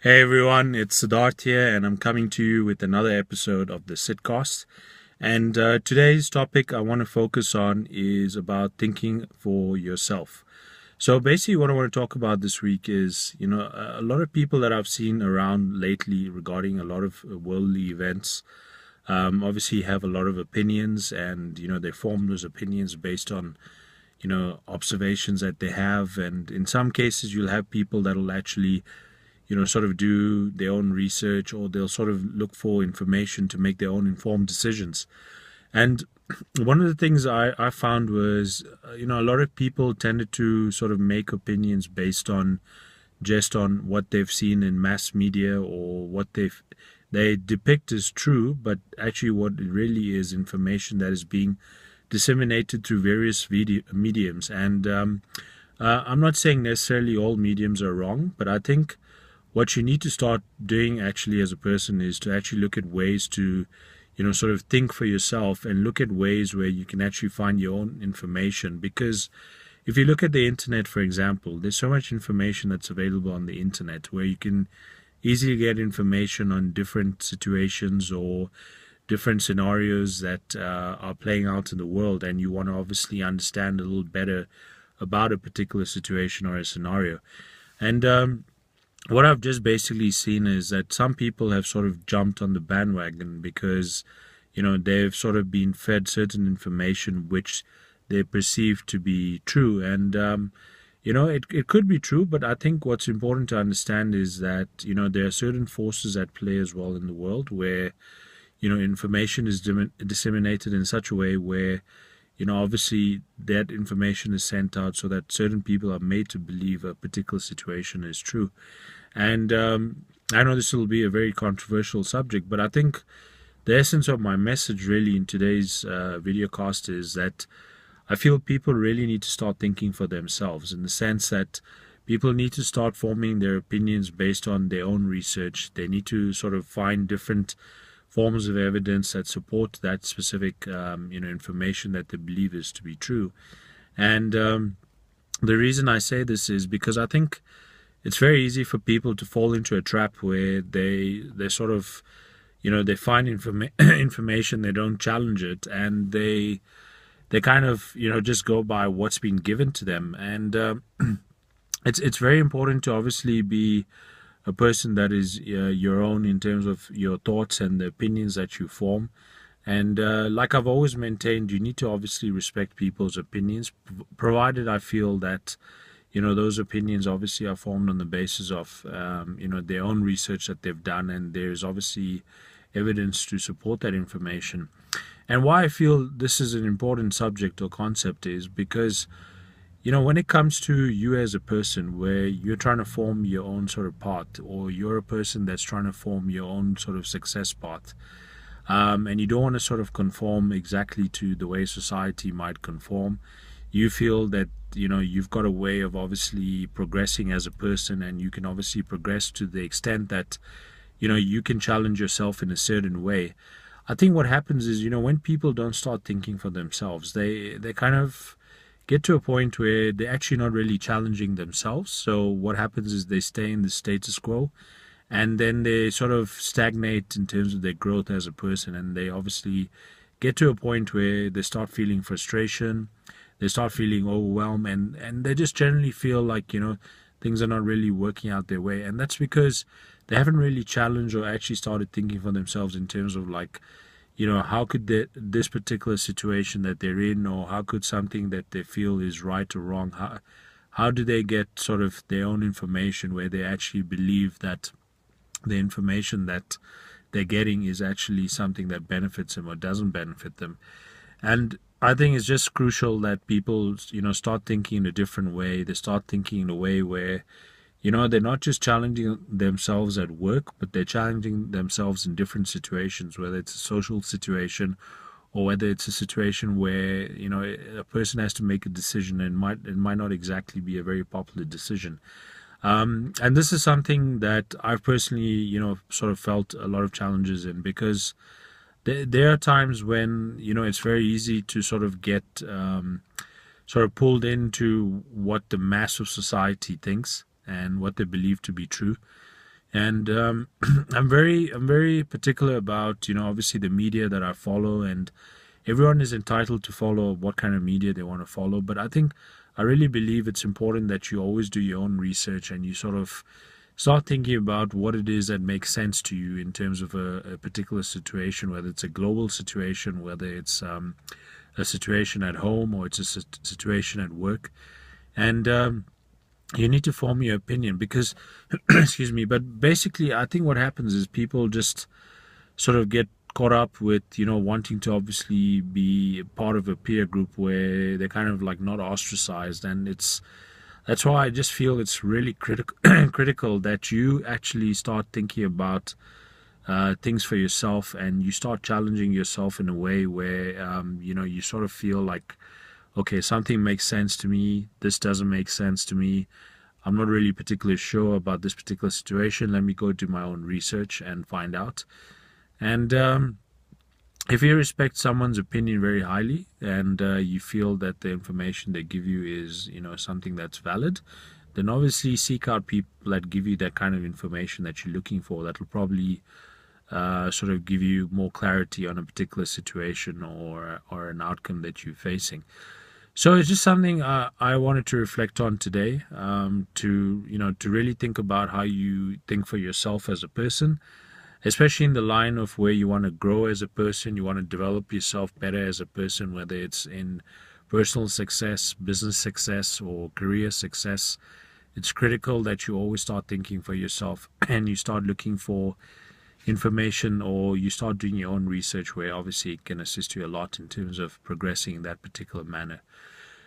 Hey everyone, it's Siddharth here, and I'm coming to you with another episode of the Sidcast. And today's topic I want to focus on is about thinking for yourself. So basically, what I want to talk about this week is, a lot of people that I've seen around lately regarding a lot of worldly events, obviously have a lot of opinions, and they form those opinions based on observations that they have. And in some cases, you'll have people that will actually sort of do their own research, or they'll sort of look for information to make their own informed decisions. And one of the things I found was, a lot of people tended to sort of make opinions based on just on what they've seen in mass media, or what they depict as true, but actually what it really is information that is being disseminated through various mediums. And I'm not saying necessarily all mediums are wrong, but I think what you need to start doing actually as a person is to actually look at ways to sort of think for yourself, and look at ways where you can actually find your own information. Because if you look at the internet, for example, there's so much information that's available on the internet where you can easily get information on different situations or different scenarios that are playing out in the world, and you want to obviously understand a little better about a particular situation or a scenario. And what I've just basically seen is that some people have sort of jumped on the bandwagon because, they've sort of been fed certain information which they perceive to be true. And, it could be true, but I think what's important to understand is that, there are certain forces at play as well in the world where, information is disseminated in such a way where, obviously that information is sent out so that certain people are made to believe a particular situation is true. And I know this will be a very controversial subject, but I think the essence of my message really in today's video cast is that I feel people really need to start thinking for themselves, in the sense that people need to start forming their opinions based on their own research. They need to sort of find different forms of evidence that support that specific information that they believe is to be true. And the reason I say this is because I think it's very easy for people to fall into a trap where they sort of they find information, they don't challenge it, and they kind of just go by what's been given to them. And it's very important to obviously be a person that is your own in terms of your thoughts and the opinions that you form. And like I've always maintained, you need to obviously respect people's opinions, provided I feel that those opinions obviously are formed on the basis of their own research that they've done, and there's obviously evidence to support that information. And why I feel this is an important subject or concept is because when it comes to you as a person, where you're trying to form your own sort of path, or you're a person that's trying to form your own sort of success path, and you don't want to sort of conform exactly to the way society might conform. You feel that you've got a way of obviously progressing as a person, and you can obviously progress to the extent that you can challenge yourself in a certain way. I think what happens is when people don't start thinking for themselves, they kind of get to a point where they're actually not really challenging themselves. So what happens is they stay in the status quo, and then they sort of stagnate in terms of their growth as a person, and they obviously get to a point where they start feeling frustration, they start feeling overwhelmed, and they just generally feel like things are not really working out their way. And that's because they haven't really challenged or actually started thinking for themselves in terms of like, how could this particular situation that they're in, or how could something that they feel is right or wrong, how do they get sort of their own information where they actually believe that the information that they're getting is actually something that benefits them or doesn't benefit them. And I think it's just crucial that people start thinking in a different way. They start thinking in a way where they're not just challenging themselves at work, but they're challenging themselves in different situations, whether it's a social situation, or whether it's a situation where a person has to make a decision, and it might not exactly be a very popular decision. And this is something that I've personally sort of felt a lot of challenges in, because there are times when it's very easy to sort of get sort of pulled into what the mass of society thinks and what they believe to be true. And I'm very particular about, obviously the media that I follow, and everyone is entitled to follow what kind of media they want to follow. But I really believe it's important that you always do your own research and you sort of start thinking about what it is that makes sense to you in terms of a particular situation, whether it's a global situation, whether it's a situation at home, or it's a situation at work. And you need to form your opinion because, excuse me, but basically, I think what happens is people just sort of get caught up with, wanting to obviously be part of a peer group where they're kind of like not ostracized. And that's why I just feel it's really critical that you actually start thinking about things for yourself, and you start challenging yourself in a way where you sort of feel like, okay, something makes sense to me, this doesn't make sense to me, I'm not really particularly sure about this particular situation, let me go do my own research and find out. And if you respect someone's opinion very highly, and you feel that the information they give you is something that's valid, then obviously seek out people that give you that kind of information that you're looking for, that will probably sort of give you more clarity on a particular situation or an outcome that you're facing. So it's just something I wanted to reflect on today, to really think about how you think for yourself as a person, especially in the line of where you want to grow as a person, you want to develop yourself better as a person, whether it's in personal success, business success, or career success. It's critical that you always start thinking for yourself and you start looking for information, or you start doing your own research, where obviously it can assist you a lot in terms of progressing in that particular manner.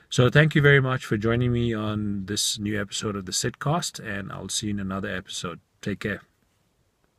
So thank you very much for joining me on this new episode of the Sidcast, and I'll see you in another episode. Take care.